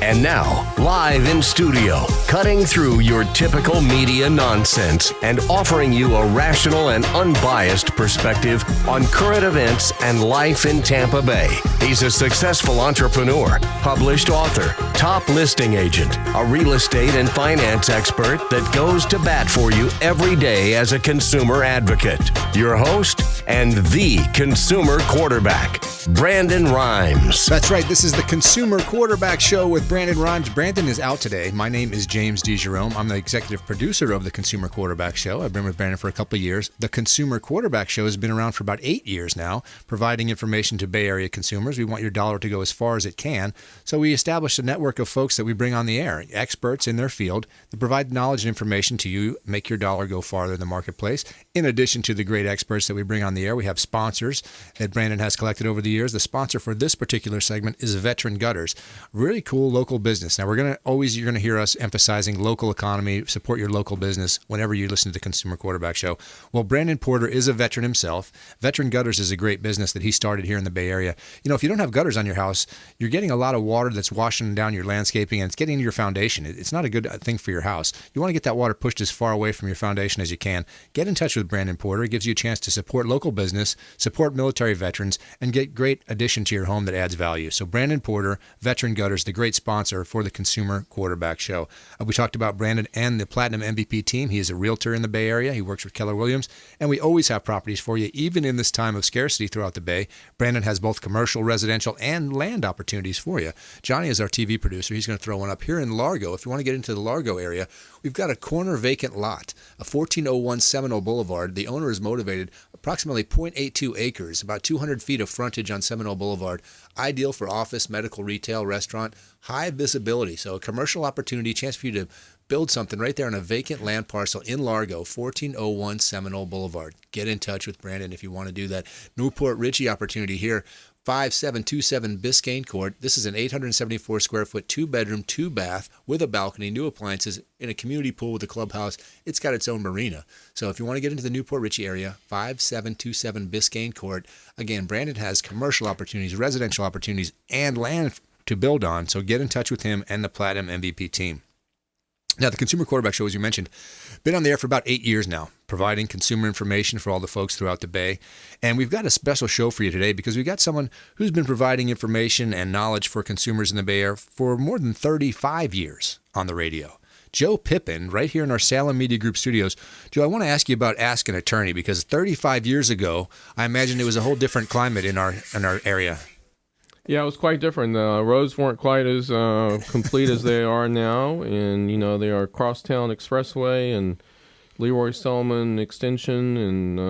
And now, live in studio, cutting through your typical media nonsense and offering you a rational and unbiased perspective on current events and life in Tampa Bay. He's a successful entrepreneur, published author, top listing agent, a real estate and finance expert that goes to bat for you every day as a consumer advocate. Your host and the consumer quarterback, Brandon Rhymes. That's right. This is the Consumer Quarterback Show with Brandon Rhymes. Brandon is out today. My name is James DeJerome. I'm the executive producer of the Consumer Quarterback Show. I've been with Brandon for a couple of years. The Consumer Quarterback Show has been around for about 8 years now, providing information to Bay Area consumers. We want your dollar to go as far as it can. So we established a network of folks that we bring on the air, experts in their field, that provide knowledge and information to you, make your dollar go farther in the marketplace. In addition to the great experts that we bring on the air, we have sponsors that Brandon has collected over the years. The sponsor for this particular segment is Veteran Gutters. Really cool local business. Now, you're going to hear us emphasizing local economy, support your local business whenever you listen to the Consumer Quarterback Show. Well, Brandon Porter is a veteran himself. Veteran Gutters is a great business that he started here in the Bay Area. You know, if you don't have gutters on your house, you're getting a lot of water that's washing down your landscaping and it's getting into your foundation. It's not a good thing for your house. You want to get that water pushed as far away from your foundation as you can. Get in touch with Brandon Porter. It gives you a chance to support local business, support military veterans, and get great addition to your home that adds value. So Brandon Porter, Veteran Gutters, the great sponsor for the Consumer Quarterback Show. We talked about Brandon and the Platinum MVP team. He is a realtor in the Bay Area. He works with Keller Williams, and we always have properties for you, even in this time of scarcity throughout the Bay. Brandon has both commercial, residential, and land opportunities for you. Johnny is our TV producer. He's going to throw one up here in Largo. If you want to get into the Largo area, we've got a corner vacant lot, a 1401 Seminole Boulevard. The owner is motivated, approximately 0.82 acres, about 200 feet of frontage on Seminole Boulevard. Ideal for office, medical, retail, restaurant, high visibility. So a commercial opportunity, chance for you to build something right there on a vacant land parcel in Largo, 1401 Seminole Boulevard. Get in touch with Brandon if you want to do that. Newport Richie opportunity here, 5727 Biscayne Court. This is an 874 square foot, 2-bedroom, 2-bath with a balcony, new appliances, in a community pool with a clubhouse. It's got its own marina. So if you want to get into the Newport Richie area, 5727 Biscayne Court. Again, Brandon has commercial opportunities, residential opportunities, and land to build on. So get in touch with him and the Platinum MVP team. Now, the Consumer Quarterback Show, as you mentioned, been on the air for about 8 years now, providing consumer information for all the folks throughout the Bay. And we've got a special show for you today because we've got someone who's been providing information and knowledge for consumers in the Bay Area for more than 35 years on the radio. Joe Pippin, right here in our Salem Media Group studios. Joe, I want to ask you about Ask an Attorney because 35 years ago, I imagine it was a whole different climate in our area. Yeah, it was quite different. Roads weren't quite as complete as they are now, and they are Crosstown Expressway and Leroy Selman Extension, and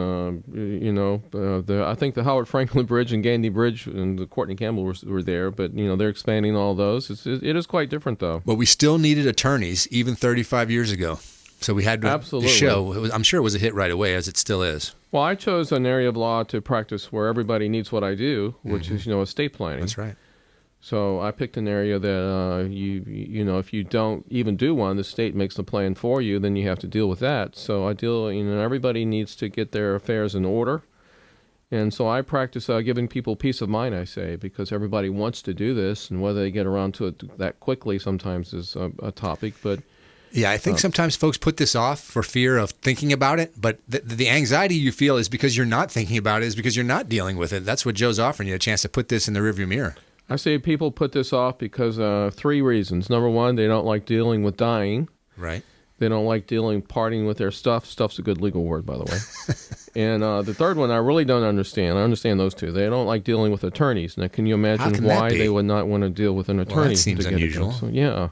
I think the Howard Franklin Bridge and Gandy Bridge and the Courtney Campbell were there, but they're expanding all those. It is quite different though. But we still needed attorneys even 35 years ago. So we had the show. I'm sure it was a hit right away, as it still is. Well, I chose an area of law to practice where everybody needs what I do, which is, estate planning. That's right. So I picked an area that, if you don't even do one, the state makes the plan for you, then you have to deal with that. So I deal, everybody needs to get their affairs in order. And so I practice giving people peace of mind, I say, because everybody wants to do this, and whether they get around to it that quickly sometimes is a topic, but... Yeah, I think sometimes folks put this off for fear of thinking about it, but the anxiety you feel is because you're not thinking about it, is because you're not dealing with it. That's what Joe's offering you, a chance to put this in the rearview mirror. I say people put this off because 3 reasons. Number one, they don't like dealing with dying. Right. They don't like parting with their stuff. Stuff's a good legal word, by the way. And the third one I really don't understand. I understand those two. They don't like dealing with attorneys. Now, can you imagine why they would not want to deal with an attorney? Well, that seems unusual. So, yeah.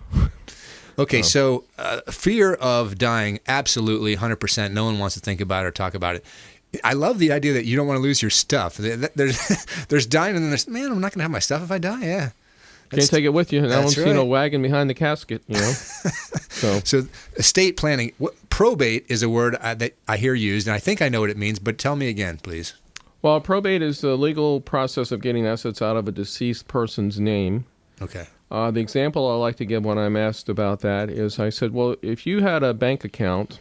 Okay, so fear of dying, absolutely, 100%. No one wants to think about it or talk about it. I love the idea that you don't want to lose your stuff. There's dying, and then there's, man, I'm not going to have my stuff if I die. Yeah. Can't take it with you. And I don't see no wagon behind the casket, So estate planning, probate is a word that I hear used, and I think I know what it means, but tell me again, please. Well, probate is the legal process of getting assets out of a deceased person's name. Okay. The example I like to give when I'm asked about that is I said, well, if you had a bank account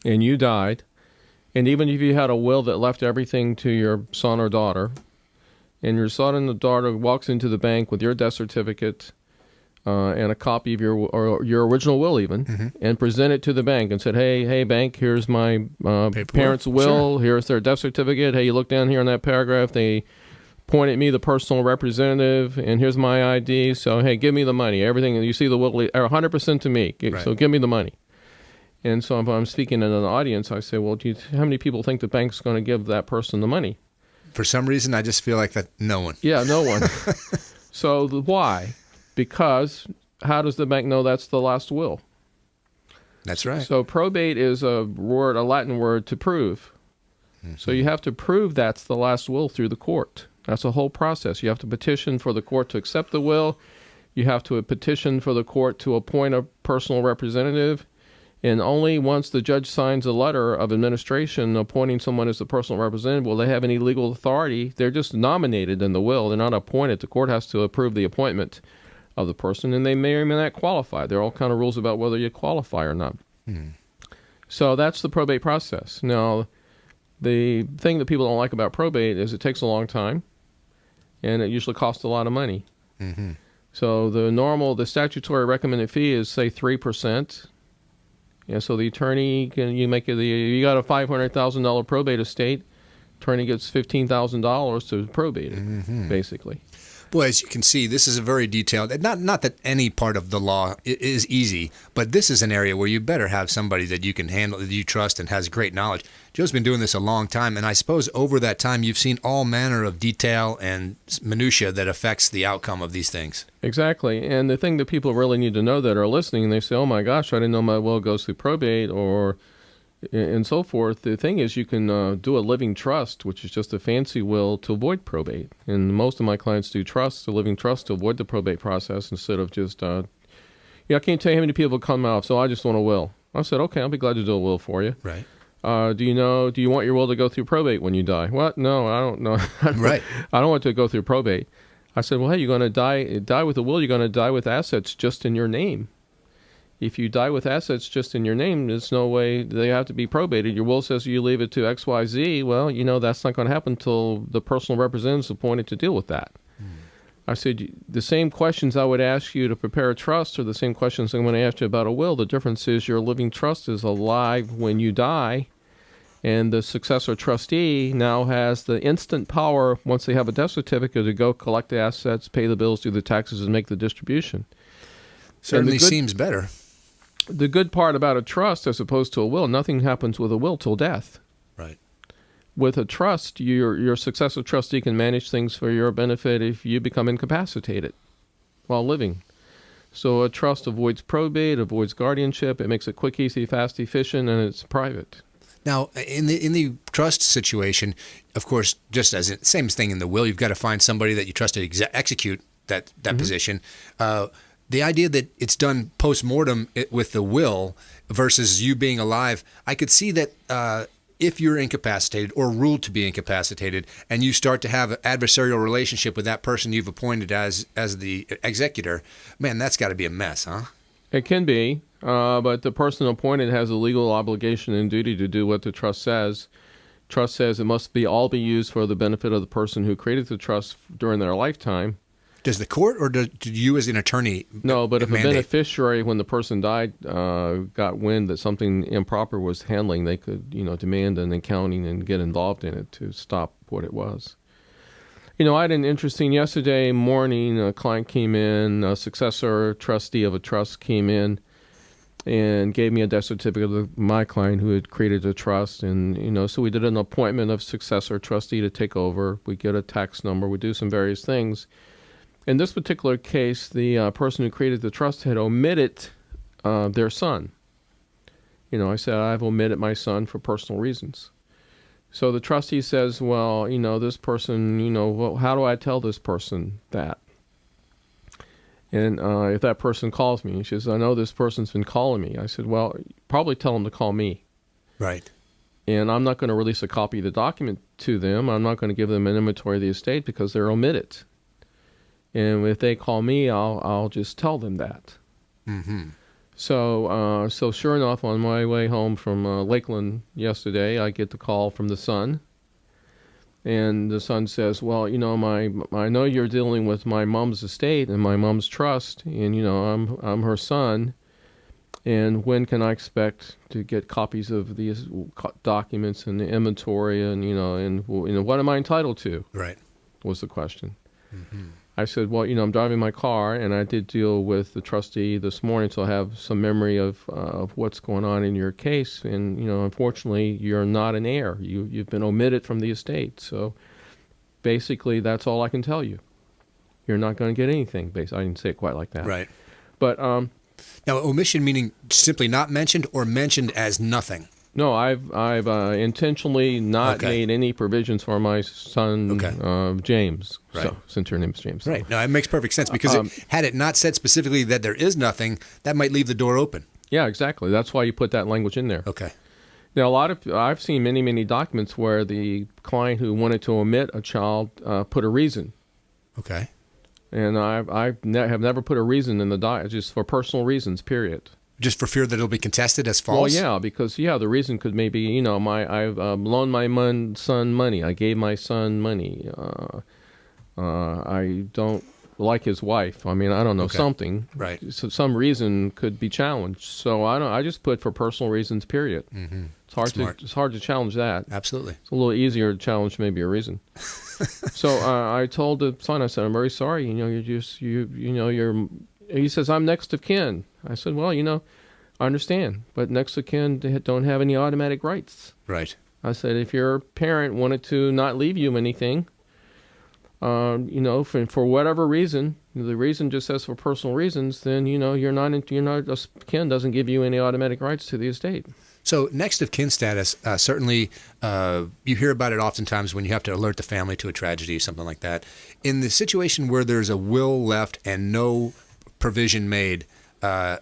and you died, and even if you had a will that left everything to your son or daughter, and your son and the daughter walks into the bank with your death certificate and a copy of your original will even, and present it to the bank and said, hey, bank, here's my parents' will. Sure. Here's their death certificate. Hey, you look down here on that paragraph. They appointed me the personal representative, and here's my ID. So, hey, give me the money. Everything you see the will, 100% to me. Right. So give me the money. And so if I'm speaking in an audience, I say, well, how many people think the bank's going to give that person the money? For some reason, I just feel like that no one. Yeah, no one. So why? Because how does the bank know that's the last will? That's right. So probate is a Latin word to prove. Mm-hmm. So you have to prove that's the last will through the court. That's a whole process. You have to petition for the court to accept the will. You have to petition for the court to appoint a personal representative. And only once the judge signs a letter of administration appointing someone as the personal representative will they have any legal authority. They're just nominated in the will. They're not appointed. The court has to approve the appointment of the person, and they may or may not qualify. There are all kind of rules about whether you qualify or not. So that's the probate process. Now, the thing that people don't like about probate is it takes a long time, and it usually costs a lot of money. Mm-hmm. So the statutory recommended fee is, say, 3%. Yeah, so the attorney you got a $500,000 probate estate, attorney gets $15,000 to probate it, basically. Boy, as you can see, this is a very detailed. Not that any part of the law is easy, but this is an area where you better have somebody that you can handle, that you trust, and has great knowledge. Joe's been doing this a long time, and I suppose over that time you've seen all manner of detail and minutia that affects the outcome of these things. Exactly, and the thing that people really need to know that are listening, they say, "Oh my gosh, I didn't know my will goes through probate," and so forth. The thing is, you can do a living trust, which is just a fancy will to avoid probate. And most of my clients do trusts, a living trust, to avoid the probate process instead of just, I can't tell you how many people come out, so I just want a will. I said, okay, I'll be glad to do a will for you. Right. Do you want your will to go through probate when you die? What? No, I don't know. Right. I don't want it to go through probate. I said, well, hey, you're going to die with a will, you're going to die with assets just in your name. If you die with assets just in your name, there's no way they have to be probated. Your will says you leave it to XYZ. Well, that's not going to happen until the personal representative is appointed to deal with that. I said, the same questions I would ask you to prepare a trust are the same questions I'm going to ask you about a will. The difference is your living trust is alive when you die, and the successor trustee now has the instant power, once they have a death certificate, to go collect the assets, pay the bills, do the taxes, and make the distribution. Certainly seems better. The good part about a trust as opposed to a will, nothing happens with a will till death. Right. With a trust, your successor trustee can manage things for your benefit if you become incapacitated while living. So a trust avoids probate, avoids guardianship. It makes it quick, easy, fast, efficient, and it's private. Now, in the trust situation, of course, just as same thing in the will, you've got to find somebody that you trust to execute that position. The idea that it's done post-mortem with the will versus you being alive, I could see that if you're incapacitated or ruled to be incapacitated and you start to have an adversarial relationship with that person you've appointed as the executor, man, that's got to be a mess, huh? It can be, but the person appointed has a legal obligation and duty to do what the trust says. Trust says it must all be used for the benefit of the person who created the trust during their lifetime. Does the court or do you as an attorney No, but if mandate? A beneficiary, when the person died, got wind that something improper was handling, they could, demand an accounting and get involved in it to stop what it was. I had an interesting, yesterday morning, a client came in, a successor trustee of a trust came in and gave me a death certificate of my client who had created a trust. And, so we did an appointment of successor trustee to take over. We get a tax number. We do some various things. In this particular case, the person who created the trust had omitted their son. I said, I've omitted my son for personal reasons. So the trustee says, well, this person, how do I tell this person that? And if that person calls me, she says, I know this person's been calling me. I said, well, probably tell them to call me. Right. And I'm not going to release a copy of the document to them. I'm not going to give them an inventory of the estate because they're omitted. And if they call me, I'll just tell them that. Mm-hmm. So sure enough, on my way home from Lakeland yesterday, I get the call from the son. And the son says, well, I know you're dealing with my mom's estate and my mom's trust, and, I'm her son. And when can I expect to get copies of these documents and the inventory and what am I entitled to? Right. Was the question. Mm-hmm. I said, well, I'm driving my car, and I did deal with the trustee this morning, so I have some memory of what's going on in your case. And, unfortunately, you're not an heir. You've been omitted from the estate. So basically, that's all I can tell you. You're not going to get anything. I didn't say it quite like that. Right. But now, omission meaning simply not mentioned or mentioned as nothing. No, I've intentionally not made any provisions for my son, James. Right. So, since your name is James. Right. No, it makes perfect sense because had it not said specifically that there is nothing, that might leave the door open. Yeah, exactly. That's why you put that language in there. Okay. Now, I've seen many documents where the client who wanted to omit a child put a reason. Okay. And I have never put a reason in the doc, just for personal reasons, period. Just for fear that it'll be contested as false? Well, yeah, because, the reason could maybe, I've loaned my son money. I gave my son money. I don't like his wife. I mean, I don't know, something. Right. So some reason could be challenged. So I just put for personal reasons, period. Mm-hmm. It's hard to challenge that. Absolutely. It's a little easier to challenge maybe a reason. So I told the son, I said, I'm very sorry. He says, I'm next of kin. I said, well, I understand, but next of kin don't have any automatic rights. Right. I said, if your parent wanted to not leave you anything, for whatever reason, the reason just says for personal reasons, then, you're not kin doesn't give you any automatic rights to the estate. So next of kin status, certainly you hear about it oftentimes when you have to alert the family to a tragedy or something like that. In the situation where there's a will left and no provision made, where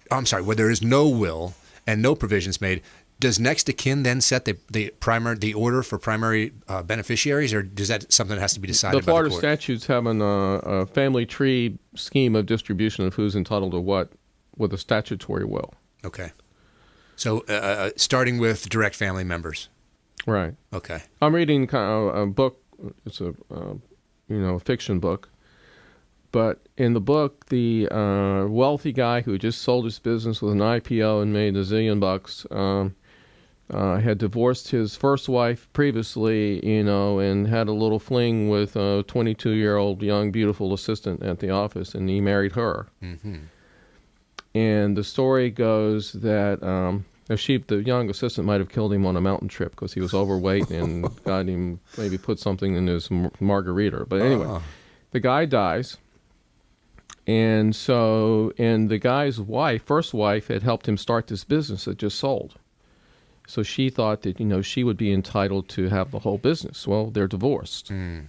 there is no will and no provisions made, does next of kin then set the order for primary beneficiaries, or does that something that has to be decided by the court? The Florida statutes have a family tree scheme of distribution of who's entitled to what with a statutory will. Okay. So starting with direct family members. Right. Okay. I'm reading a book. It's a fiction book. But in the book, the wealthy guy who just sold his business with an IPO and made $1 zillion had divorced his first wife previously, and had a little fling with a 22-year-old young, beautiful assistant at the office, and he married her. Mm-hmm. And the story goes that the young assistant might have killed him on a mountain trip because he was overweight and got him maybe put something in his margarita. But anyway, the guy dies. And the guy's first wife had helped him start this business that just sold. So she thought that, she would be entitled to have the whole business. Well, they're divorced. Mm.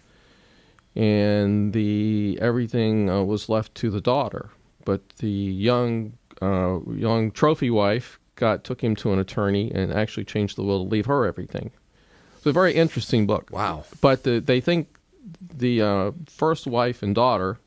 And everything was left to the daughter. But the young trophy wife took him to an attorney and actually changed the will to leave her everything. It's a very interesting book. Wow. But they think the first wife and daughter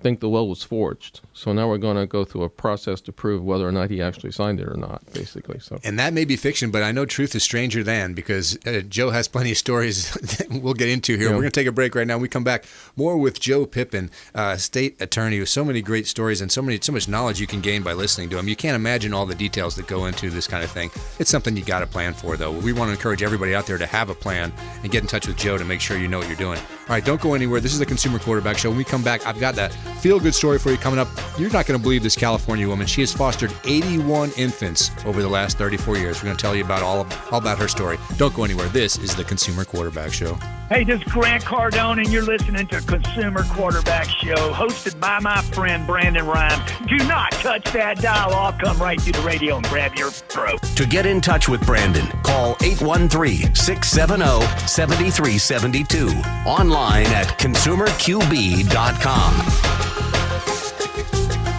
think the will was forged. So now we're going to go through a process to prove whether or not he actually signed it or not, basically. So. And that may be fiction, but I know truth is stranger than, because Joe has plenty of stories that we'll get into here. Yeah. We're going to take a break right now. When we come back, more with Joe Pippen, state attorney with so many great stories and so much knowledge you can gain by listening to him. You can't imagine all the details that go into this kind of thing. It's something you got to plan for, though. We want to encourage everybody out there to have a plan and get in touch with Joe to make sure you know what you're doing. All right, don't go anywhere. This is the Consumer Quarterback Show. When we come back, I've got that feel-good story for you coming up. You're not going to believe this California woman. She has fostered 81 infants over the last 34 years. We're going to tell you about all about her story. Don't go anywhere. This is the Consumer Quarterback Show. Hey, this is Grant Cardone, and you're listening to Consumer Quarterback Show, hosted by my friend Brandon Rhymes. Do not touch that dial. I'll come right through the radio and grab your throat. To get in touch with Brandon, call 813-670-7372. Online at consumerqb.com.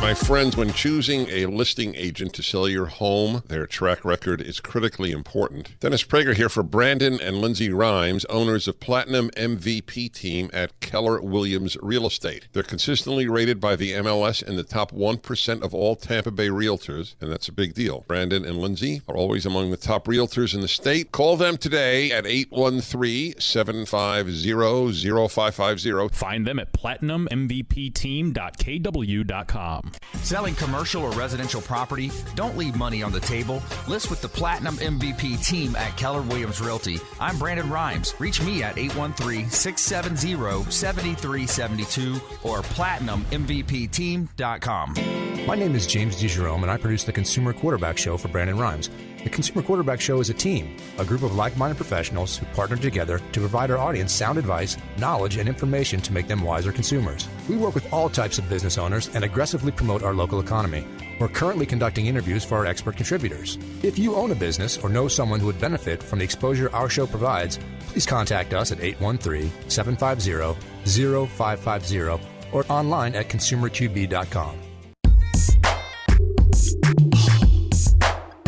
My My friends, when choosing a listing agent to sell your home, their track record is critically important. Dennis Prager here for Brandon and Lindsay Rhymes, owners of Platinum MVP Team at Keller Williams Real Estate. They're consistently rated by the MLS in the top 1% of all Tampa Bay realtors, and that's a big deal. Brandon and Lindsay are always among the top realtors in the state. Call them today at 813-750-0550. Find them at platinummvpteam.kw.com. Selling commercial or residential property? Don't leave money on the table. List with the Platinum MVP team at Keller Williams Realty. I'm Brandon Rhymes. Reach me at 813-670-7372 or platinummvpteam.com. My name is James DeJerome, and I produce the Consumer Quarterback Show for Brandon Rhymes. The Consumer Quarterback Show is a team, a group of like-minded professionals who partner together to provide our audience sound advice, knowledge, and information to make them wiser consumers. We work with all types of business owners and aggressively promote our local economy. We're currently conducting interviews for our expert contributors. If you own a business or know someone who would benefit from the exposure our show provides, please contact us at 813-750-0550 or online at consumerqb.com.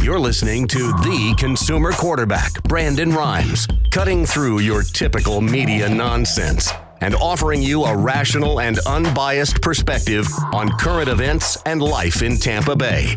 You're listening to the Consumer Quarterback, Brandon Rhymes, cutting through your typical media nonsense and offering you a rational and unbiased perspective on current events and life in Tampa Bay.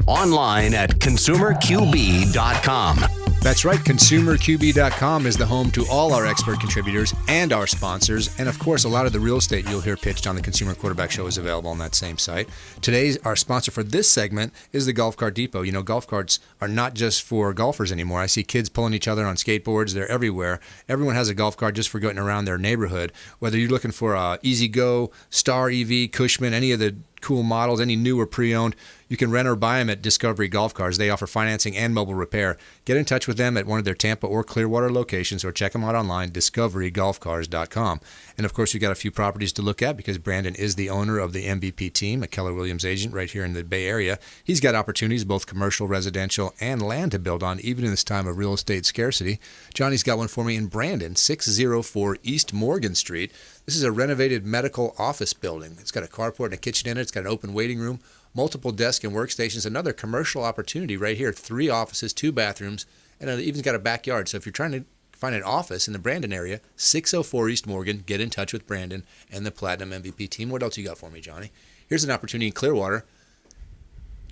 Online at consumerqb.com. That's right, consumerqb.com is the home to all our expert contributors and our sponsors. And of course, a lot of the real estate you'll hear pitched on the Consumer Quarterback Show is available on that same site. Today's our sponsor for this segment is the Golf Cart Depot. You know, golf carts are not just for golfers anymore. I see kids pulling each other on skateboards. They're everywhere. Everyone has a golf cart just for getting around their neighborhood. Whether you're looking for a Easy Go, Star EV, Cushman, any of the cool models, any new or pre-owned, you can rent or buy them at Discovery Golf Cars. They offer financing and mobile repair. Get in touch with them at one of their Tampa or Clearwater locations or check them out online, discoverygolfcars.com. And of course, you've got a few properties to look at because Brandon is the owner of the MVP team, a Keller Williams agent right here in the Bay Area. He's got opportunities, both commercial, residential, and land to build on, even in this time of real estate scarcity. Johnny's got one for me in Brandon, 604 East Morgan Street. This is a renovated medical office building. It's got a carport and a kitchen in it. It's got an open waiting room, multiple desks and workstations, another commercial opportunity right here, 3 offices, 2 bathrooms, and it even got a backyard. So if you're trying to find an office in the Brandon area, 604 East Morgan, get in touch with Brandon and the Platinum MVP team. What else you got for me, Johnny? Here's an opportunity in Clearwater,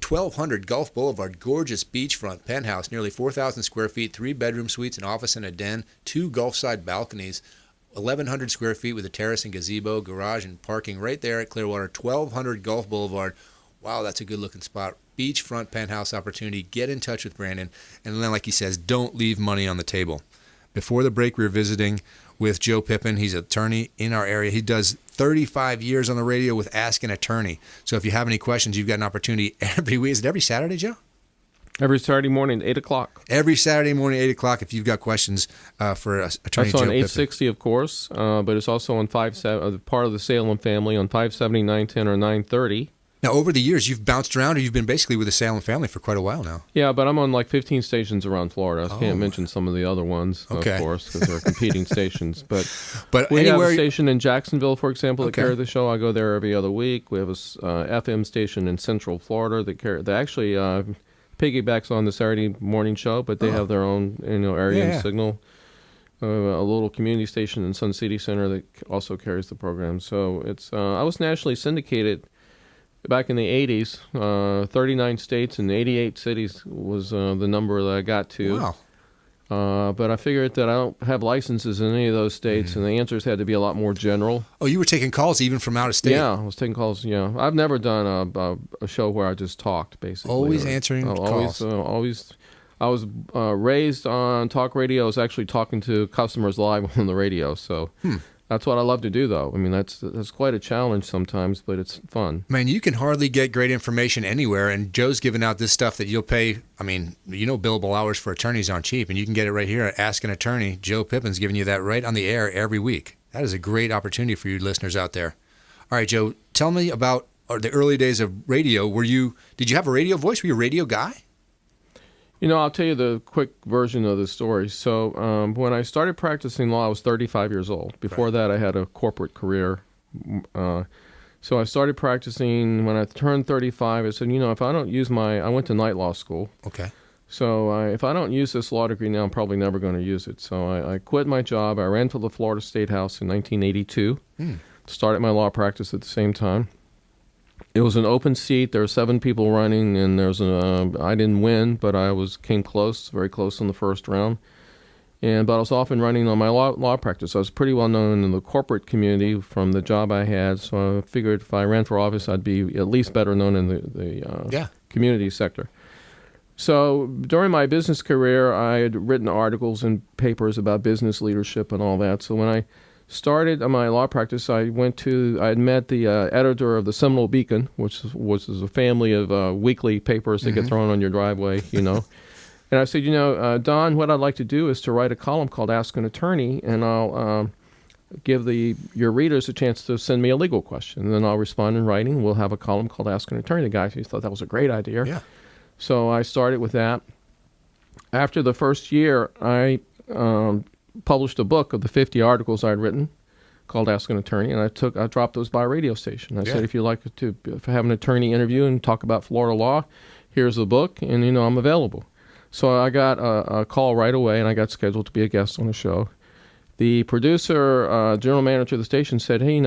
1200 Gulf Boulevard, gorgeous beachfront penthouse, nearly 4,000 square feet, 3-bedroom suites, an office and a den, 2 Gulfside balconies, 1,100 square feet with a terrace and gazebo, garage and parking right there at Clearwater, 1200 Gulf Boulevard. Wow, that's a good-looking spot. Beachfront penthouse opportunity. Get in touch with Brandon. And then, like he says, don't leave money on the table. Before the break, we were visiting with Joe Pippen. He's an attorney in our area. He does 35 years on the radio with Ask an Attorney. So if you have any questions, you've got an opportunity every week. Is it every Saturday, Joe? Every Saturday morning, 8 o'clock. Every Saturday morning, 8 o'clock, if you've got questions for Attorney Joe That's on Pippen. 860, of course, but it's also on part of the Salem family on 570, 910, or 930. Now, over the years, you've bounced around, or you've been basically with the Salem family for quite a while now. Yeah, but I'm on like 15 stations around Florida. I can't mention some of the other ones, of course, because they're competing stations. But we have a station in Jacksonville, for example, that carry the show. I go there every other week. We have a FM station in Central Florida that actually piggybacks on the Saturday morning show, but they have their own area and signal. A little community station in Sun City Center that also carries the program. So it's I was nationally syndicated back in the 80s. 39 states and 88 cities was the number that I got to. Wow. But I figured that I don't have licenses in any of those states, and the answers had to be a lot more general. Oh, you were taking calls even from out of state? Yeah, I was taking calls. Yeah, I've never done a show where I just talked, basically. Always answering calls. Always. I was raised on talk radio. I was actually talking to customers live on the radio, so that's what I love to do, though. I mean, that's quite a challenge sometimes, but it's fun. Man, you can hardly get great information anywhere, and Joe's giving out this stuff that you'll pay. I mean, billable hours for attorneys aren't cheap, and you can get it right here at Ask an Attorney. Joe Pippen's giving you that right on the air every week. That is a great opportunity for you listeners out there. All right, Joe, tell me about the early days of radio. Did you have a radio voice? Were you a radio guy? I'll tell you the quick version of the story. So when I started practicing law, I was 35 years old. Before that, I had a corporate career. So I started practicing when I turned 35. I said, if I don't use I went to night law school. Okay. So if I don't use this law degree now, I'm probably never going to use it. So I quit my job. I ran for the Florida State House in 1982. Started my law practice at the same time. It was an open seat. There were 7 people running, and I didn't win, but came close, very close in the first round. But I was off and running on my law practice. I was pretty well known in the corporate community from the job I had, so I figured if I ran for office, I'd be at least better known in the community sector. So during my business career, I had written articles and papers about business leadership and all that. So when I started my law practice, I had met the editor of the Seminole Beacon, which was a family of weekly papers that get thrown on your driveway, And I said, Don, what I'd like to do is to write a column called Ask an Attorney, and I'll give your readers a chance to send me a legal question. And then I'll respond in writing. We'll have a column called Ask an Attorney. The guy thought that was a great idea. Yeah. So I started with that. After the first year, I published a book of the 50 articles I'd written called Ask an Attorney, and I dropped those by a radio station. I said, if you'd like to have an attorney interview and talk about Florida law, here's the book, and I'm available. So I got a call right away, and I got scheduled to be a guest on the show. The producer, general manager of the station said, hey,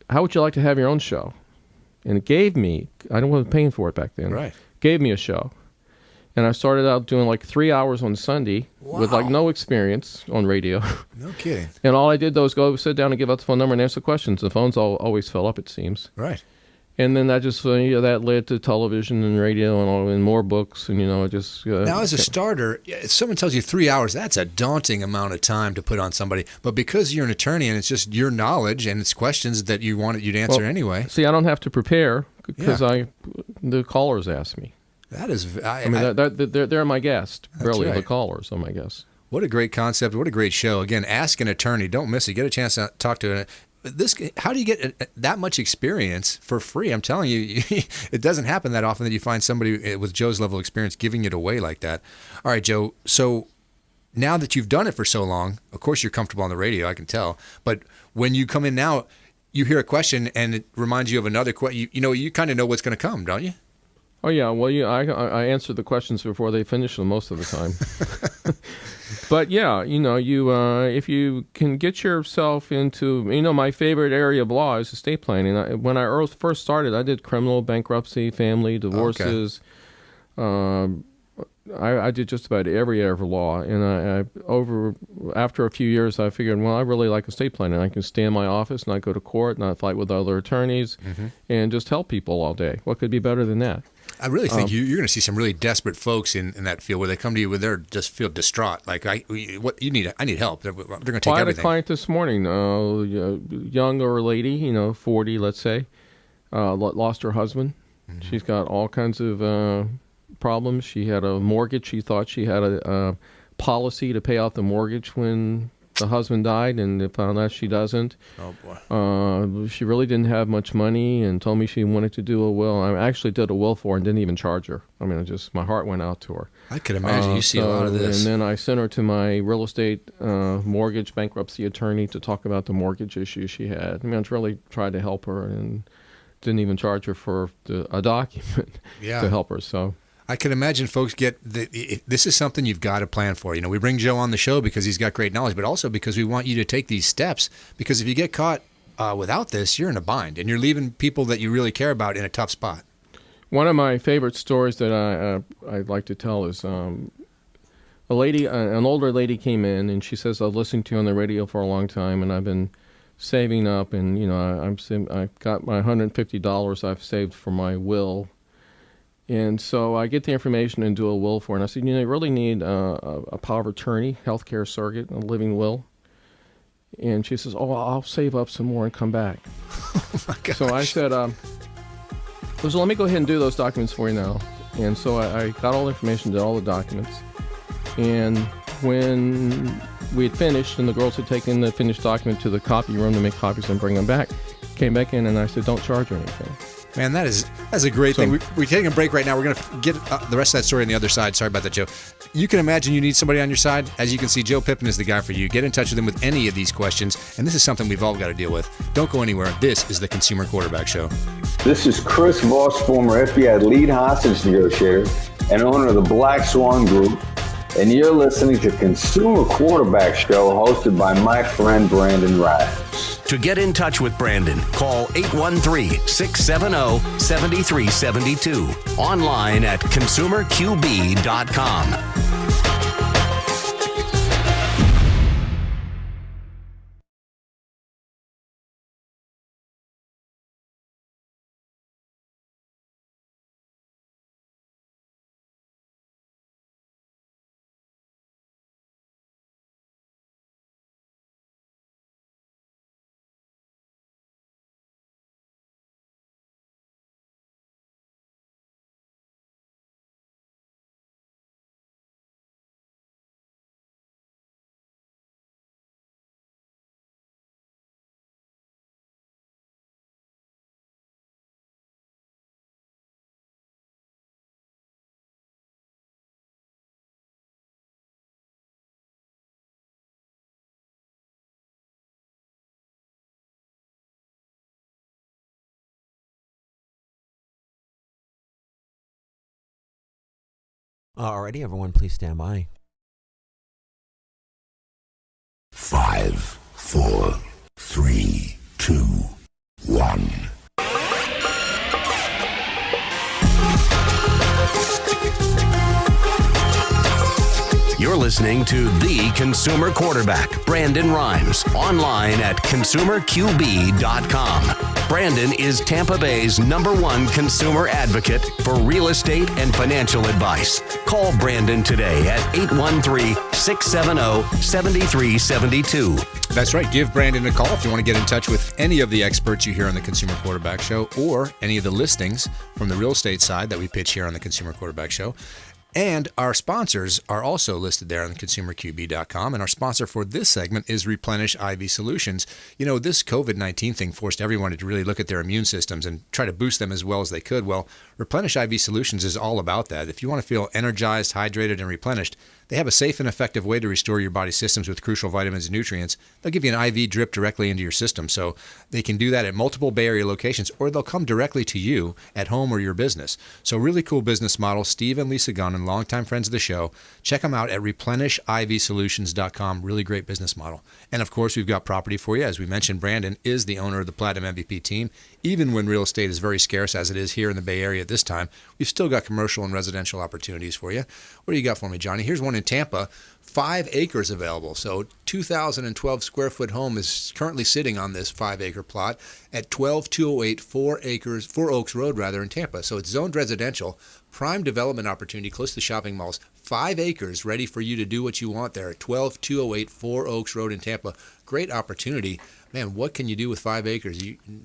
how would you like to have your own show? And it gave me, I wasn't paying for it back then, gave me a show. And I started out doing like 3 hours on Sunday with like no experience on radio. No kidding. And all I did though was go sit down and give out the phone number and answer questions. The phones always fill up, it seems. Right. And then that just that led to television and radio and more books, and it just. Now, as a starter, if someone tells you 3 hours, that's a daunting amount of time to put on somebody. But because you're an attorney and it's just your knowledge and it's questions that you'd answer anyway. See, I don't have to prepare because the callers ask me. That is, they're my guest. Really, right. The callers are my guests. What a great concept! What a great show! Again, Ask an Attorney. Don't miss it. Get a chance to talk to an. How do you get that much experience for free? I'm telling you, it doesn't happen that often that you find somebody with Joe's level of experience giving it away like that. All right, Joe, so now that you've done it for so long, of course you're comfortable on the radio, I can tell. But when you come in now, you hear a question and it reminds you of another question. You kind of know what's going to come, don't you? Oh, yeah. Well, I answer the questions before they finish them most of the time. But, yeah, if you can get yourself into, my favorite area of law is estate planning. When I first started, I did criminal, bankruptcy, family, divorces. Okay. I did just about every area of law. And after a few years, I figured, I really like estate planning. I can stay in my office and not go to court, not fight with other attorneys, and just help people all day. What could be better than that? I really think you're going to see some really desperate folks in that field where they come to you where they're just feel distraught. Like, I need help. They're going to take everything. I had a client this morning, younger lady, 40, let's say, lost her husband. She's got all kinds of problems. She had a mortgage. She thought she had a policy to pay off the mortgage when the husband died, and they found out she doesn't. Oh, boy. She really didn't have much money and told me she wanted to do a will. I actually did a will for her and didn't even charge her. My heart went out to her. I could imagine you see a lot of this. And then I sent her to my real estate mortgage bankruptcy attorney to talk about the mortgage issues she had. I really tried to help her and didn't even charge her for a document to help her. So I can imagine folks this is something you've got to plan for. We bring Joe on the show because he's got great knowledge, but also because we want you to take these steps. Because if you get caught without this, you're in a bind, and you're leaving people that you really care about in a tough spot. One of my favorite stories that I'd like to tell is an older lady came in, and she says, I've listened to you on the radio for a long time, and I've been saving up, and I've got my $150 I've saved for my will. And so I get the information and do a will for her. And I said, you really need a power of attorney, healthcare surrogate, a living will. And she says, I'll save up some more and come back. Oh my gosh. So I said, so let me go ahead and do those documents for you now. And so I got all the information, did all the documents. And when we had finished and the girls had taken the finished document to the copy room to make copies and bring them back, came back in and I said, don't charge her anything. Man, that's a great thing. We're taking a break right now. We're going to get the rest of that story on the other side. Sorry about that, Joe. You can imagine you need somebody on your side. As you can see, Joe Pippen is the guy for you. Get in touch with him with any of these questions, and this is something we've all got to deal with. Don't go anywhere. This is the Consumer Quarterback Show. This is Chris Voss, former FBI lead hostage negotiator and owner of the Black Swan Group, and you're listening to Consumer Quarterback Show hosted by my friend Brandon Rhymes. To get in touch with Brandon, call 813-670-7372. Online at consumerqb.com. Alrighty, everyone, please stand by. 5, 4, 3, 2, 1. You're listening to The Consumer Quarterback, Brandon Rhymes, online at consumerqb.com. Brandon is Tampa Bay's #1 consumer advocate for real estate and financial advice. Call Brandon today at 813-670-7372. That's right. Give Brandon a call if you want to get in touch with any of the experts you hear on the Consumer Quarterback Show or any of the listings from the real estate side that we pitch here on the Consumer Quarterback Show. And our sponsors are also listed there on consumerqb.com. And our sponsor for this segment is Replenish Iv Solutions. You know, this COVID-19 thing forced everyone to really look at their immune systems and try to boost them as well as they could. Well, Replenish Iv Solutions is all about that. If you want to feel energized, hydrated, and replenished, they have a safe and effective way to restore your body's systems with crucial vitamins and nutrients. They'll give you an IV drip directly into your system. So they can do that at multiple Bay Area locations, or they'll come directly to you at home or your business. So really cool business model. Steve and Lisa Gunn, longtime friends of the show. Check them out at replenishivsolutions.com. Really great business model. And of course, we've got property for you. As we mentioned, Brandon is the owner of the Platinum MVP team. Even when real estate is very scarce, as it is here in the Bay Area at this time, we've still got commercial and residential opportunities for you. What do you got for me, Johnny? Here's one in Tampa, 5 acres available. So 2,012 square foot home is currently sitting on this 5 acre plot at 12208 4 Oaks Road in Tampa. So it's zoned residential, prime development opportunity close to the shopping malls. 5 acres ready for you to do what you want there at 12208 4 Oaks Road in Tampa. Great opportunity. Man, what can you do with 5 acres?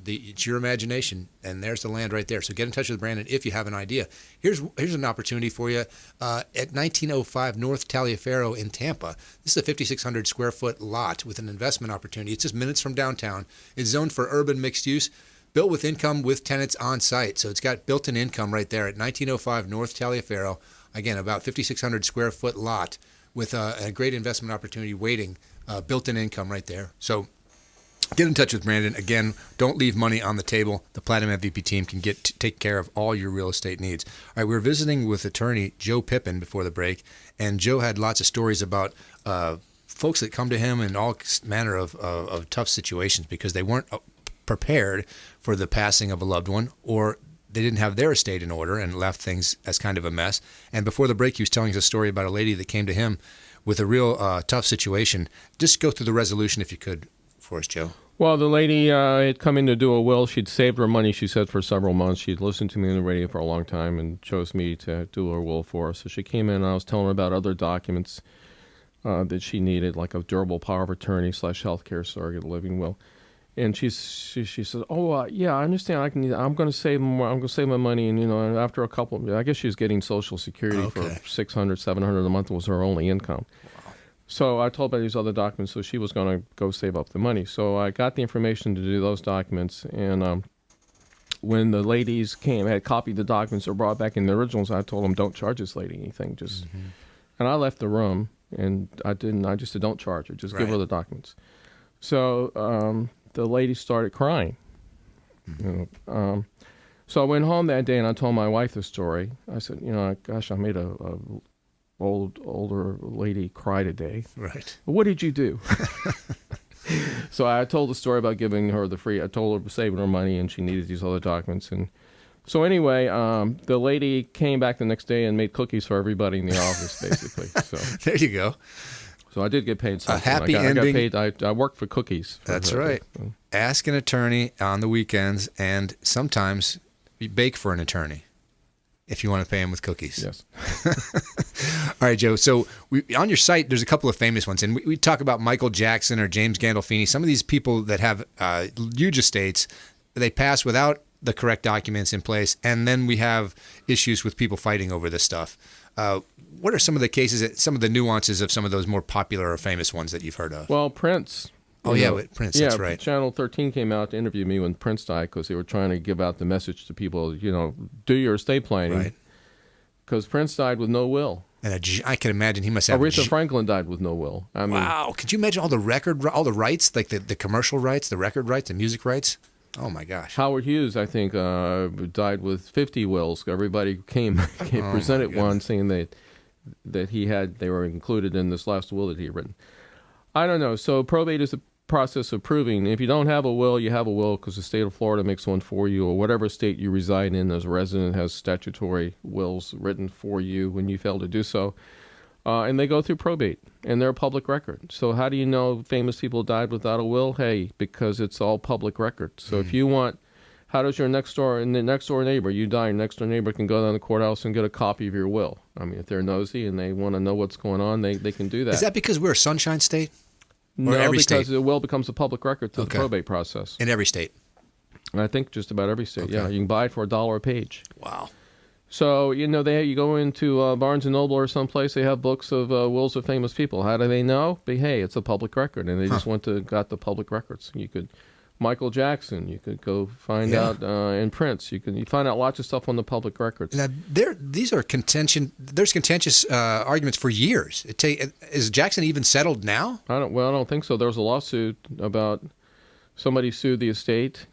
It's your imagination, and there's the land right there. So get in touch with Brandon if you have an idea. Here's an opportunity for you at 1905 North Taliaferro in Tampa. This is a 5,600 square foot lot with an investment opportunity. It's just minutes from downtown. It's zoned for urban mixed use, built with income with tenants on site. So it's got built-in income right there at 1905 North Taliaferro. Again, about 5,600 square foot lot with a great investment opportunity waiting, built-in income right there. So get in touch with Brandon. Again, don't leave money on the table. The Platinum MVP team can take care of all your real estate needs. All right, we were visiting with attorney Joe Pippen before the break, and Joe had lots of stories about folks that come to him in all manner of tough situations because they weren't prepared for the passing of a loved one, or they didn't have their estate in order and left things as kind of a mess. And before the break, he was telling us a story about a lady that came to him with a real tough situation. Just go through the resolution if you could for us, Joe. Well, the lady had come in to do a will. She'd saved her money, she said, for several months. She'd listened to me on the radio for a long time and chose me to do her will for her. So she came in, and I was telling her about other documents that she needed, like a durable power of attorney / healthcare surrogate living will. And she said, "Oh, yeah, I understand. I'm going to save more. I'm going to save my money." And after a couple, I guess she was getting Social Security for $600, $700 a month was her only income. So I told her about these other documents, so she was going to go save up the money. So I got the information to do those documents, and when the ladies had copied the documents or brought back in the originals, I told them, don't charge this lady anything. And I left the room, and I just said, don't charge her. Just give her the documents. So the lady started crying. So I went home that day, and I told my wife the story. I said, gosh, I made a older lady cry today. Right. What did you do? So I told the story about giving her I told her saving her money, and she needed these other documents. And so anyway, the lady came back the next day and made cookies for everybody in the office, basically. So there you go. So I did get paid something. A happy ending. I got paid. I worked for cookies. That's right. Ask an attorney on the weekends, and sometimes you bake for an attorney if you want to pay him with cookies. Yes. All right, Joe. So on your site, there's a couple of famous ones, and we talk about Michael Jackson or James Gandolfini. Some of these people that have huge estates, they pass without the correct documents in place, and then we have issues with people fighting over this stuff. What are some of the cases, some of the nuances of some of those more popular or famous ones that you've heard of? Well, Prince. Oh, yeah, with Prince, that's right. Channel 13 came out to interview me when Prince died because they were trying to give out the message to people, do your estate planning. Right. Because Prince died with no will. And I can imagine he must have... Aretha Franklin died with no will. Wow. Could you imagine all the rights, like the commercial rights, the record rights, the music rights? Oh, my gosh. Howard Hughes, I think, died with 50 wills. Everybody presented one saying that they were included in this last will that he had written. I don't know. So probate is a process of proving if you don't have a will, you have a will because the state of Florida makes one for you, or whatever state you reside in as a resident has statutory wills written for you when you fail to do so. And they go through probate, and they're a public record. So how do you know famous people died without a will? Hey, because it's all public record. So if you want, how does your next door neighbor, you die, your next door neighbor can go down to the courthouse and get a copy of your will. I mean, if they're nosy and they want to know what's going on, they can do that. Is that because we're a sunshine state? No, because state? the will becomes a public record through the probate process. In every state? I think just about every state, yeah. You can buy it for $1 a page. Wow. So, you go into Barnes & Noble or someplace, they have books of wills of famous people. How do they know? Hey, it's a public record, and they just got the public records. Michael Jackson, you could go find out, and Prince. You find out lots of stuff on the public records. Now, these are there's contentious arguments for years. Is Jackson even settled now? I don't think so. There was a lawsuit about somebody sued the estate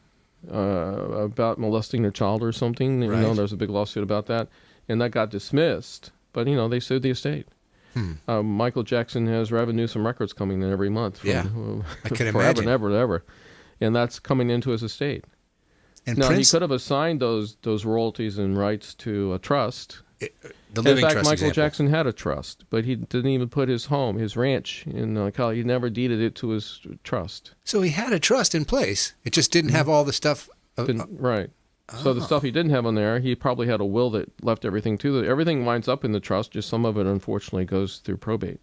about molesting a child or something. Right. There's a big lawsuit about that, and that got dismissed. But they sued the estate. Michael Jackson has revenue, some records coming in every month. From, I could forever imagine. and ever, and that's coming into his estate. And now Prince, he could have assigned those royalties and rights to a trust. The living in fact, trust Michael example. Jackson had a trust, but he didn't even put his home, his ranch in California. He never deeded it to his trust. So he had a trust in place. It just didn't have all the stuff. Right. So the stuff he didn't have on there, he probably had a will that left everything to everything winds up in the trust. Just some of it, unfortunately, goes through probate.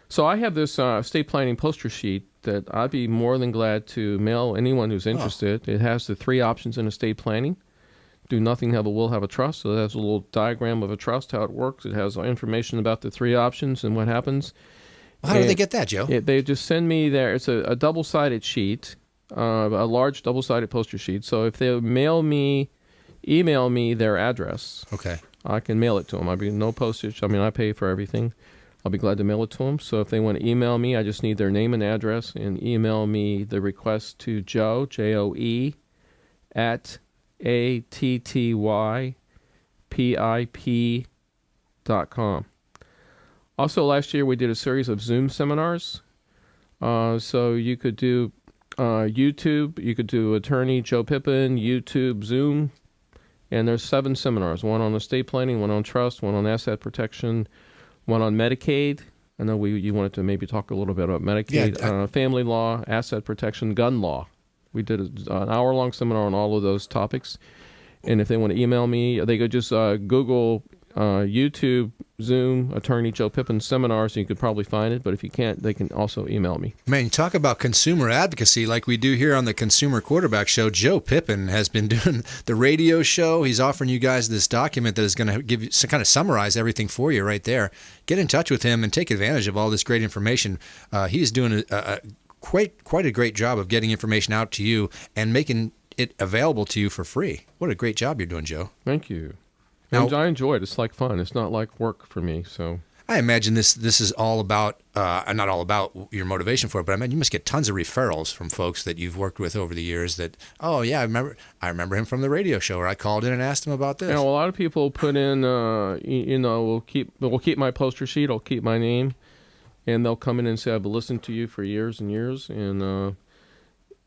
So I have this estate planning poster sheet that I'd be more than glad to mail anyone who's interested. It has the 3 options in estate planning. Do nothing, have a will, have a trust. So it has a little diagram of a trust, how it works. It has information about the 3 options and what happens. Well, how do they get that, Joe? They just send me it's a double-sided sheet, a large double-sided poster sheet. So if they email me their address, I can mail it to them. No postage. I pay for everything. I'll be glad to mail it to them. So if they want to email me, I just need their name and address, and email me the request to Joe, Joe, at attypip.com. Also, last year we did a series of Zoom seminars. So you could do YouTube, you could do Attorney Joe Pippen, YouTube, Zoom, and there's 7 seminars, one on estate planning, one on trust, one on asset protection, one on Medicaid. I know you wanted to maybe talk a little bit about Medicaid, family law, asset protection, gun law. We did an hour-long seminar on all of those topics. And if they want to email me, they could just Google YouTube, Zoom, Attorney Joe Pippen seminars, and you could probably find it. But if you can't, they can also email me. Man, you talk about consumer advocacy like we do here on the Consumer Quarterback Show. Joe Pippen has been doing the radio show. He's offering you guys this document that is going to give you kind of summarize everything for you right there. Get in touch with him and take advantage of all this great information. He is doing quite a great job of getting information out to you and making it available to you for free. What a great job you're doing, Joe. Thank you. Now, I enjoy it. It's like fun. It's not like work for me. So I imagine this is all about, not all about your motivation for it, but I imagine you must get tons of referrals from folks that you've worked with over the years that, oh yeah, I remember him from the radio show, or I called in and asked him about this. You know, a lot of people put in, we'll keep my poster sheet, I'll keep my name, and they'll come in and say, I've listened to you for years and years, and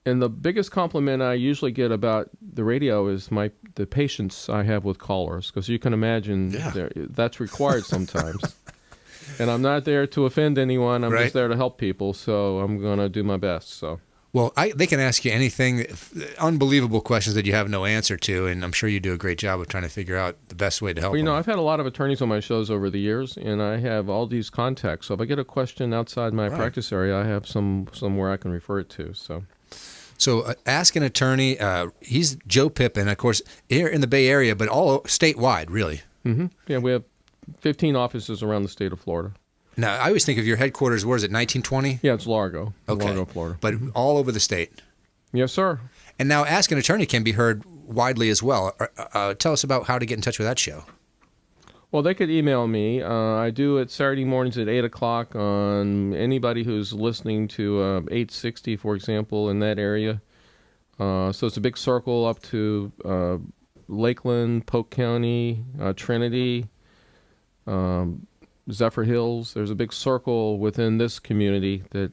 the biggest compliment I usually get about the radio is the patience I have with callers, because you can imagine that's required sometimes. And I'm not there to offend anyone. I'm just there to help people, so I'm going to do my best. So, well, they can ask you anything, unbelievable questions that you have no answer to, and I'm sure you do a great job of trying to figure out the best way to help them. I've had a lot of attorneys on my shows over the years, and I have all these contacts. So if I get a question outside my practice area, I have somewhere I can refer it to. So ask an attorney. He's Joe Pippen, of course, here in the Bay Area, but all statewide, really. Mm-hmm. Yeah, we have 15 offices around the state of Florida. Now, I always think of your headquarters, where is it, 1920? Yeah, it's Largo. Okay. Largo, Florida. But all over the state. Yes, sir. And now Ask an Attorney can be heard widely as well. Tell us about how to get in touch with that show. Well, they could email me. I do it Saturday mornings at 8 o'clock on anybody who's listening to 860, for example, in that area. So it's a big circle up to Lakeland, Polk County, Trinity, Zephyr Hills. There's a big circle within this community that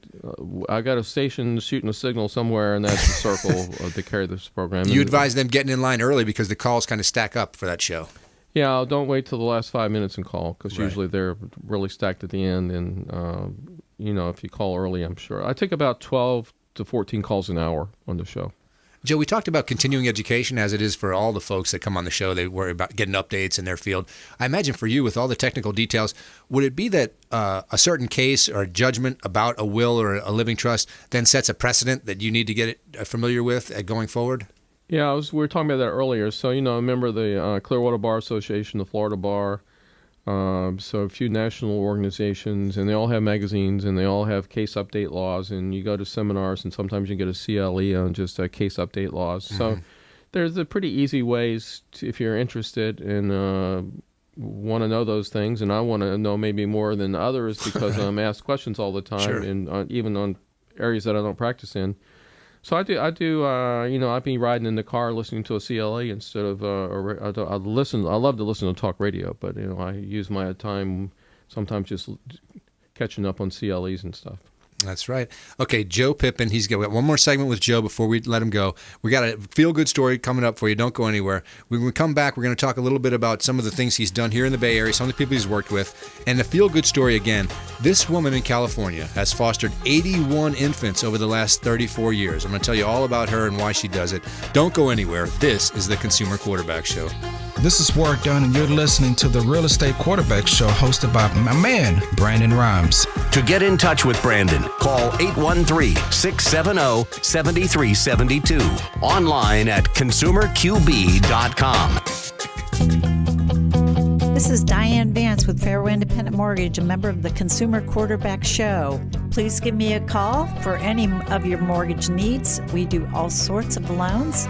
I got a station shooting a signal somewhere, and that's the circle to carry this program. You advise them getting in line early because the calls kind of stack up for that show. Yeah, don't wait till the last 5 minutes and call, because usually they're really stacked at the end. And, if you call early, I'm sure. I take about 12 to 14 calls an hour on the show. Joe, we talked about continuing education as it is for all the folks that come on the show. They worry about getting updates in their field. I imagine for you, with all the technical details, would it be that a certain case or a judgment about a will or a living trust then sets a precedent that you need to get familiar with going forward? Yeah, we were talking about that earlier. So, a member of the Clearwater Bar Association, the Florida Bar, so a few national organizations, and they all have magazines, and they all have case update laws, and you go to seminars, and sometimes you get a CLE on just case update laws. Mm-hmm. So there's a pretty easy ways if you're interested and want to know those things, and I want to know maybe more than others because I'm asked questions all the time, and even on areas that I don't practice in. So I do. I've been riding in the car listening to a CLE instead of. I listen. I love to listen to talk radio, but I use my time sometimes just catching up on CLEs and stuff. That's right. Okay, Joe Pippen. We got one more segment with Joe before we let him go. We got a feel-good story coming up for you. Don't go anywhere. When we come back, we're going to talk a little bit about some of the things he's done here in the Bay Area, some of the people he's worked with, and the feel-good story again. This woman in California has fostered 81 infants over the last 34 years. I'm going to tell you all about her and why she does it. Don't go anywhere. This is the Consumer Quarterback Show. This is Ward Dunn, and you're listening to the Real Estate Quarterback Show hosted by my man, Brandon Rhymes. To get in touch with Brandon, call 813-670-7372. Online at consumerqb.com. This is Diane Vance with Fairway Independent Mortgage, a member of the Consumer Quarterback Show. Please give me a call for any of your mortgage needs. We do all sorts of loans.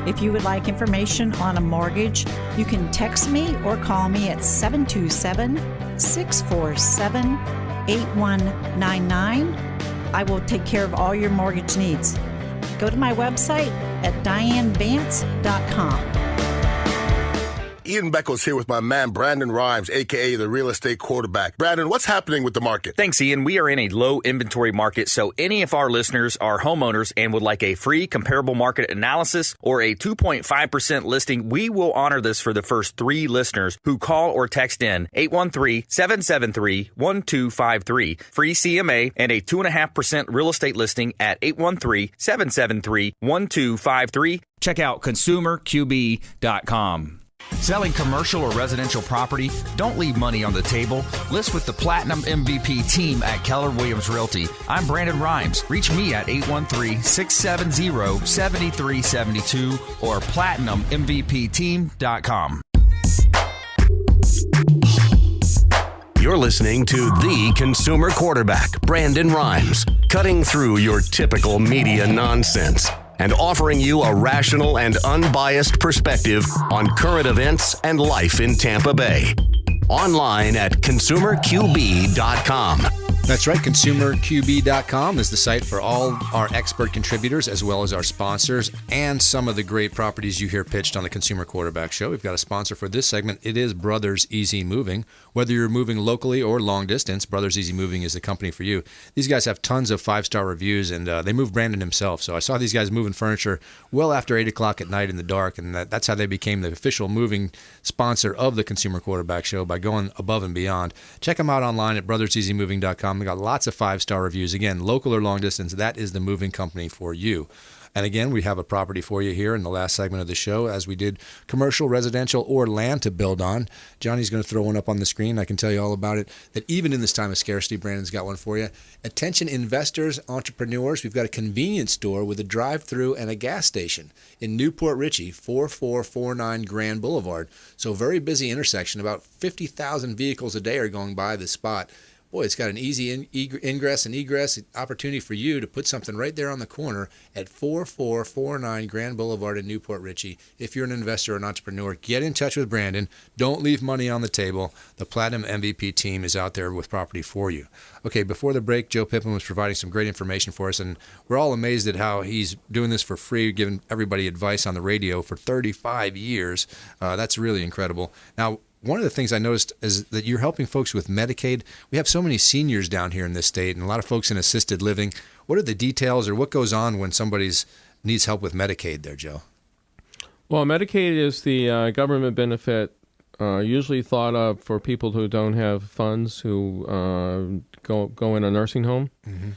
If you would like information on a mortgage, you can text me or call me at 727-647-8199. I will take care of all your mortgage needs. Go to my website at dianevance.com. Ian Beckles here with my man, Brandon Rhymes, a.k.a. the Real Estate Quarterback. Brandon, what's happening with the market? Thanks, Ian. We are in a low inventory market, so any of our listeners are homeowners and would like a free comparable market analysis or a 2.5% listing, we will honor this for the first 3 listeners who call or text in 813-773-1253. Free CMA and a 2.5% real estate listing at 813-773-1253. Check out consumerqb.com. Selling commercial or residential property? Don't leave money on the table. List with the Platinum MVP team at Keller Williams Realty. I'm Brandon Rhymes. Reach me at 813-670-7372 or platinummvpteam.com. You're listening to the Consumer Quarterback, Brandon Rhymes, cutting through your typical media nonsense. and offering you a rational and unbiased perspective on current events and life in Tampa Bay. Online at consumerqb.com. That's right. ConsumerQB.com is the site for all our expert contributors as well as our sponsors and some of the great properties you hear pitched on the Consumer Quarterback Show. We've got a sponsor for this segment. It is Brothers Easy Moving. Whether you're moving locally or long distance, Brothers Easy Moving is the company for you. These guys have tons of 5-star reviews, and they move Brandon himself. So I saw these guys moving furniture well after 8 o'clock at night in the dark, and that's how they became the official moving sponsor of the Consumer Quarterback Show by going above and beyond. Check them out online at brotherseasymoving.com. They got lots of 5-star reviews. Again, local or long distance, that is the moving company for you. And again, we have a property for you here in the last segment of the show, as we did commercial, residential, or land to build on. Johnny's going to throw one up on the screen. I can tell you all about it. That even in this time of scarcity, Brandon's got one for you. Attention investors, entrepreneurs, we've got a convenience store with a drive-through and a gas station in Newport Richey, 4449 Grand Boulevard. So very busy intersection. About 50,000 vehicles a day are going by this spot. Boy, it's got an easy ingress and egress opportunity for you to put something right there on the corner at 4449 Grand Boulevard in Newport Richey. If you're an investor or an entrepreneur, get in touch with Brandon. Don't leave money on the table. The Platinum MVP team is out there with property for you. Okay, before the break, Joe Pippen was providing some great information for us, and we're all amazed at how he's doing this for free, giving everybody advice on the radio for 35 years. That's really incredible. Now, one of the things I noticed is that you're helping folks with Medicaid. We have so many seniors down here in this state and a lot of folks in assisted living. What are the details or what goes on when somebody needs help with Medicaid there, Joe? Well, Medicaid is the government benefit usually thought of for people who don't have funds who go in a nursing home. Mm-hmm.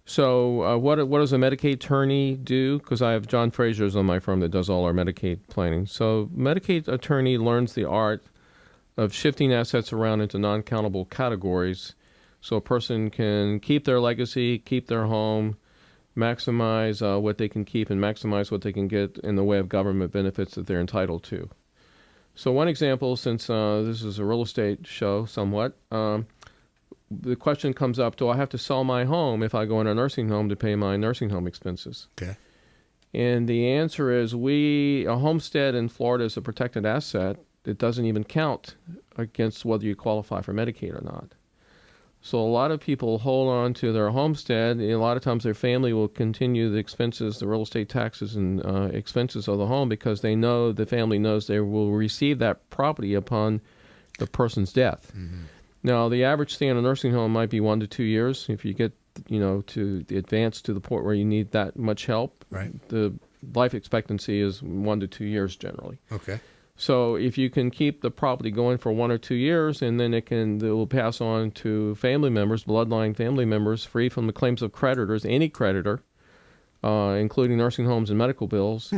So what does a Medicaid attorney do? Because I have John Frazier's on my firm that does all our Medicaid planning. So Medicaid attorney learns the art of shifting assets around into non-countable categories so a person can keep their legacy, keep their home, maximize what they can keep, and maximize what they can get in the way of government benefits that they're entitled to. So one example, since this is a real estate show somewhat, the question comes up, do I have to sell my home if I go in a nursing home to pay my nursing home expenses? Okay. And the answer is a homestead in Florida is a protected asset. It doesn't even count against whether you qualify for Medicaid or not. So a lot of people hold on to their homestead. A lot of times their family will continue the expenses, the real estate taxes and expenses of the home because the family knows they will receive that property upon the person's death. Mm-hmm. Now, the average stay in a nursing home might be 1 to 2 years. If you get, to the advance to the point where you need that much help, right, the life expectancy is 1 to 2 years generally. Okay. So if you can keep the property going for 1 or 2 years, and then it will pass on to family members, bloodline family members, free from the claims of creditors, any creditor, including nursing homes and medical bills.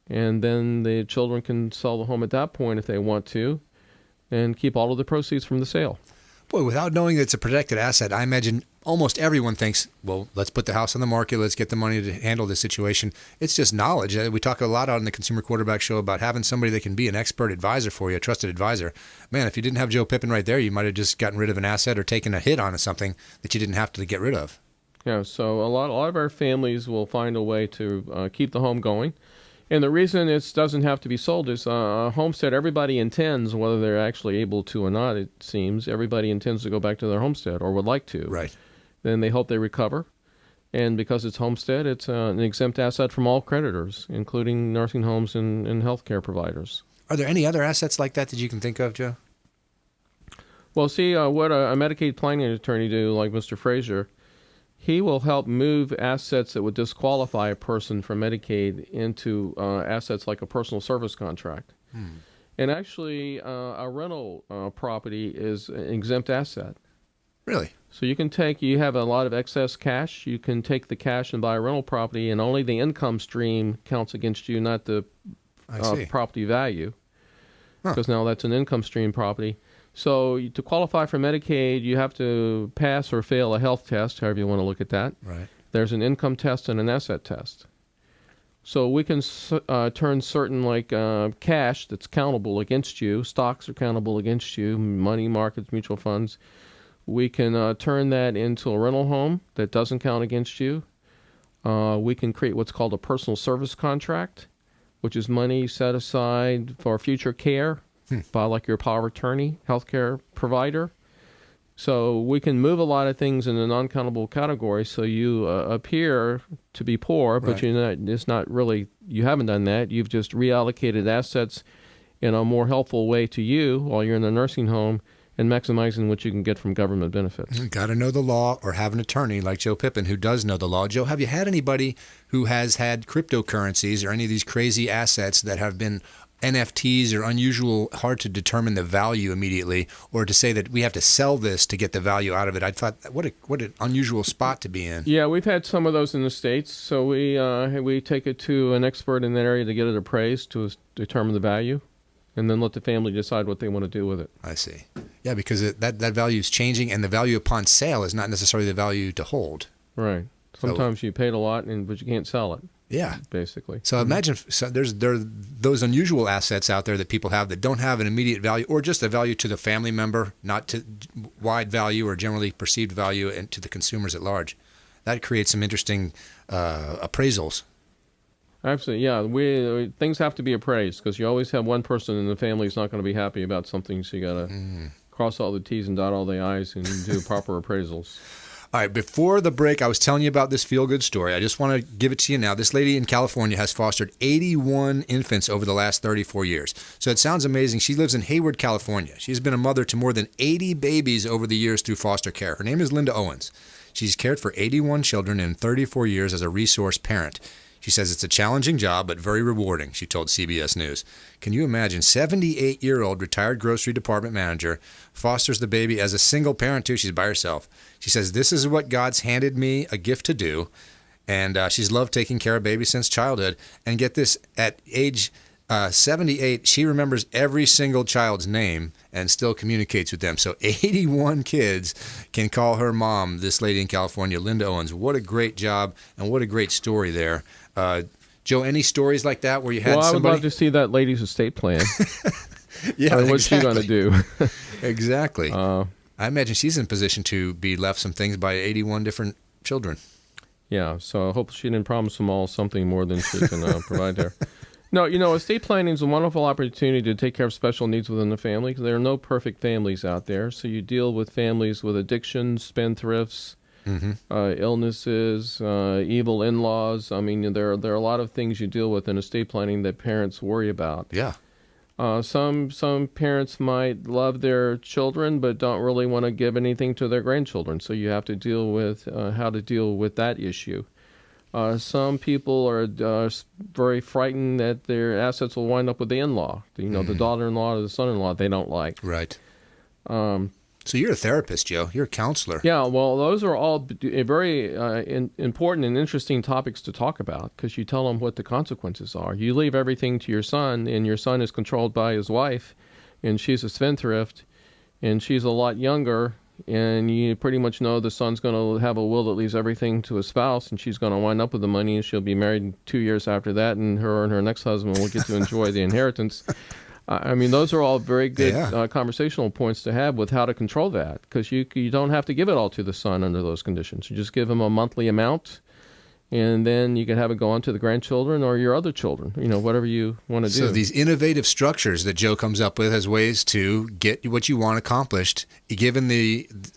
And then the children can sell the home at that point if they want to, and keep all of the proceeds from the sale. Boy, without knowing that it's a protected asset, I imagine almost everyone thinks, well, let's put the house on the market, let's get the money to handle this situation. It's just knowledge. We talk a lot on the Consumer Quarterback Show about having somebody that can be an expert advisor for you, a trusted advisor. Man, if you didn't have Joe Pippen right there, you might have just gotten rid of an asset or taken a hit on something that you didn't have to get rid of. Yeah, so a lot of our families will find a way to keep the home going. And the reason it doesn't have to be sold is a homestead, everybody intends, whether they're actually able to or not, it seems, everybody intends to go back to their homestead or would like to. Right. Then they hope they recover. And because it's homestead, it's an exempt asset from all creditors, including nursing homes and healthcare providers. Are there any other assets like that you can think of, Joe? Well, see, what a Medicaid planning attorney do, like Mr. Frazier, he will help move assets that would disqualify a person from Medicaid into assets like a personal service contract. And actually, a rental property is an exempt asset. Really? So you have a lot of excess cash. You can take the cash and buy a rental property, and only the income stream counts against you, not the property value. Because now that's an income stream property. So to qualify for Medicaid, you have to pass or fail a health test, however you want to look at that. Right. There's an income test and an asset test. So we can turn certain cash that's countable against you, stocks are countable against you, money markets, mutual funds. We can turn that into a rental home that doesn't count against you. We can create what's called a personal service contract, which is money set aside for future care by like your power of attorney, healthcare provider. So we can move a lot of things in a non-countable category. So you appear to be poor, but Right. you're not. It's not really. You haven't done that. You've just reallocated assets in a more helpful way to you while you're in a nursing home and maximizing what you can get from government benefits. Got to know the law or have an attorney like Joe Pippin who does know the law. Joe, have you had anybody who has had cryptocurrencies or any of these crazy assets that have been NFTs or unusual, hard to determine the value immediately, or to say that we have to sell this to get the value out of it? I thought, what an unusual spot to be in. Yeah, we've had some of those in the States. So we take it to an expert in that area to get it appraised to determine the value, and then let the family decide what they want to do with it. I see. Yeah, because that value is changing, and the value upon sale is not necessarily the value to hold. Right. Sometimes you paid a lot, but you can't sell it. Yeah. Basically. So imagine there are those unusual assets out there that people have that don't have an immediate value or just a value to the family member, not to wide value or generally perceived value and to the consumers at large. That creates some interesting appraisals. Absolutely, yeah. Things have to be appraised because you always have one person in the family who's not going to be happy about something, so you got to cross all the T's and dot all the I's and do proper appraisals. All right, before the break, I was telling you about this feel-good story. I just want to give it to you now. This lady in California has fostered 81 infants over the last 34 years. So it sounds amazing. She lives in Hayward, California. She's been a mother to more than 80 babies over the years through foster care. Her name is Linda Owens. She's cared for 81 children in 34 years as a resource parent. She says it's a challenging job, but very rewarding, she told CBS News. Can you imagine? 78-year-old retired grocery department manager fosters the baby as a single parent, too. She's by herself. She says, this is what God's handed me a gift to do. And she's loved taking care of babies since childhood. And get this, at age 78, she remembers every single child's name and still communicates with them. So 81 kids can call her mom, this lady in California, Linda Owens. What a great job and what a great story there. Joe, any stories like that where you had I would somebody? love to see that lady's estate plan. Yeah, what's she going to do? Exactly. I imagine she's in position to be left some things by 81 different children. Yeah, so I hope she didn't promise them all something more than she can provide there. No, estate planning is a wonderful opportunity to take care of special needs within the family because there are no perfect families out there. So you deal with families with addictions, spendthrifts, illnesses, evil in-laws. I mean, there are a lot of things you deal with in estate planning that parents worry about. Yeah. Some parents might love their children but don't really want to give anything to their grandchildren. So you have to deal with how to deal with that issue. Some people are very frightened that their assets will wind up with the in-law. The daughter-in-law or the son-in-law they don't like. Right. So you're a therapist, Joe. You're a counselor. Yeah, well, those are all very important and interesting topics to talk about because you tell them what the consequences are. You leave everything to your son, and your son is controlled by his wife, and she's a spendthrift, and she's a lot younger, and you pretty much know the son's going to have a will that leaves everything to his spouse, and she's going to wind up with the money, and she'll be married 2 years after that, and her next husband will get to enjoy the inheritance. I mean, those are all very good conversational points to have with how to control that, because you don't have to give it all to the son under those conditions. You just give him a monthly amount, and then you can have it go on to the grandchildren or your other children, whatever you want to do. So these innovative structures that Joe comes up with as ways to get what you want accomplished, given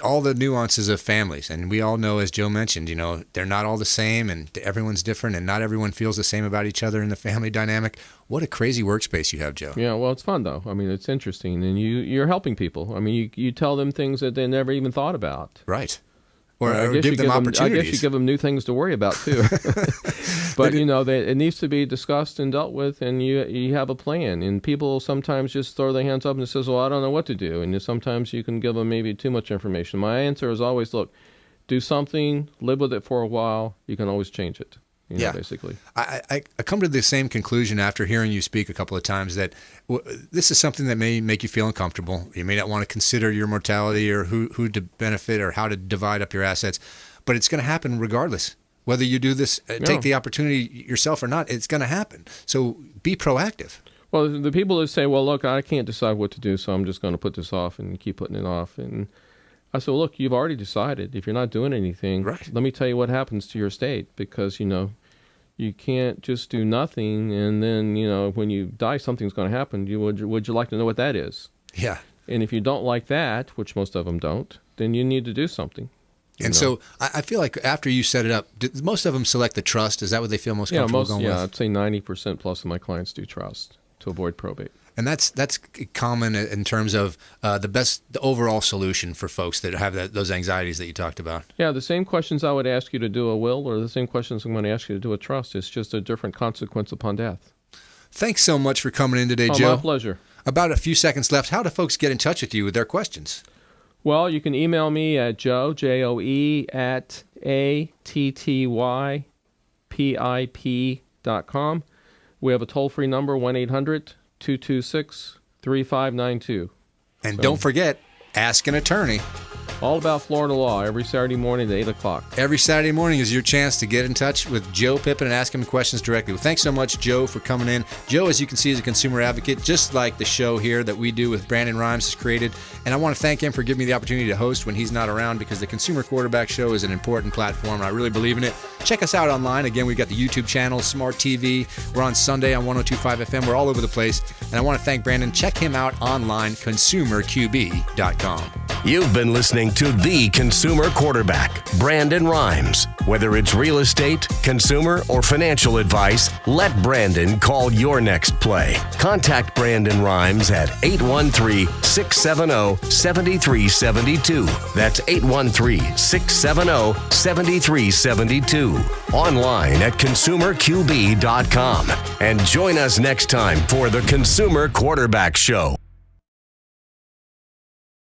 all the nuances of families. And we all know, as Joe mentioned, they're not all the same, and everyone's different, and not everyone feels the same about each other in the family dynamic. What a crazy workspace you have, Joe. Yeah, well, it's fun, though. I mean, it's interesting, and you're helping people. I mean, you tell them things that they never even thought about. Right. Or give them opportunities. I guess you give them new things to worry about, too. But, it needs to be discussed and dealt with, and you have a plan. And people sometimes just throw their hands up and says, well, I don't know what to do. And sometimes you can give them maybe too much information. My answer is always, look, do something, live with it for a while. You can always change it. Basically. I come to the same conclusion after hearing you speak a couple of times that this is something that may make you feel uncomfortable. You may not want to consider your mortality or who to benefit or how to divide up your assets, but it's going to happen regardless. Whether you do this, take the opportunity yourself or not, it's going to happen. So be proactive. Well, the people that say, well, look, I can't decide what to do, so I'm just going to put this off and keep putting it off. And I said, well, look, you've already decided. If you're not doing anything, right, let me tell you what happens to your estate, because, you can't just do nothing and then, when you die, something's going to happen. Would you like to know what that is? Yeah. And if you don't like that, which most of them don't, then you need to do something. And so I feel like after you set it up, most of them select the trust. Is that what they feel most comfortable going with? Yeah, I'd say 90% plus of my clients do trust to avoid probate. And that's common in terms of the overall solution for folks that have those anxieties that you talked about. Yeah, the same questions I would ask you to do a will or the same questions I'm going to ask you to do a trust. It's just a different consequence upon death. Thanks so much for coming in today, Joe. My pleasure. About a few seconds left. How do folks get in touch with you with their questions? Well, you can email me at Joe@ATTYPIP.com. We have a toll-free number, 1-800-226-3592. And don't forget, ask an attorney. All about Florida law every Saturday morning at 8 o'clock. Every Saturday morning is your chance to get in touch with Joe Pippen and ask him questions directly. Well, thanks so much, Joe, for coming in. Joe, as you can see, is a consumer advocate, just like the show here that we do with Brandon Rhymes is created. And I want to thank him for giving me the opportunity to host when he's not around, because the Consumer Quarterback Show is an important platform, and I really believe in it. Check us out online. Again, we've got the YouTube channel, Smart TV. We're on Sunday on 102.5 FM. We're all over the place. And I want to thank Brandon. Check him out online, consumerqb.com. You've been listening to The Consumer Quarterback, Brandon Rhymes. Whether it's real estate, consumer, or financial advice, let Brandon call your next play. Contact Brandon Rhymes at 813-670-7372. That's 813-670-7372. Online at consumerqb.com. And join us next time for The Consumer Quarterback Show.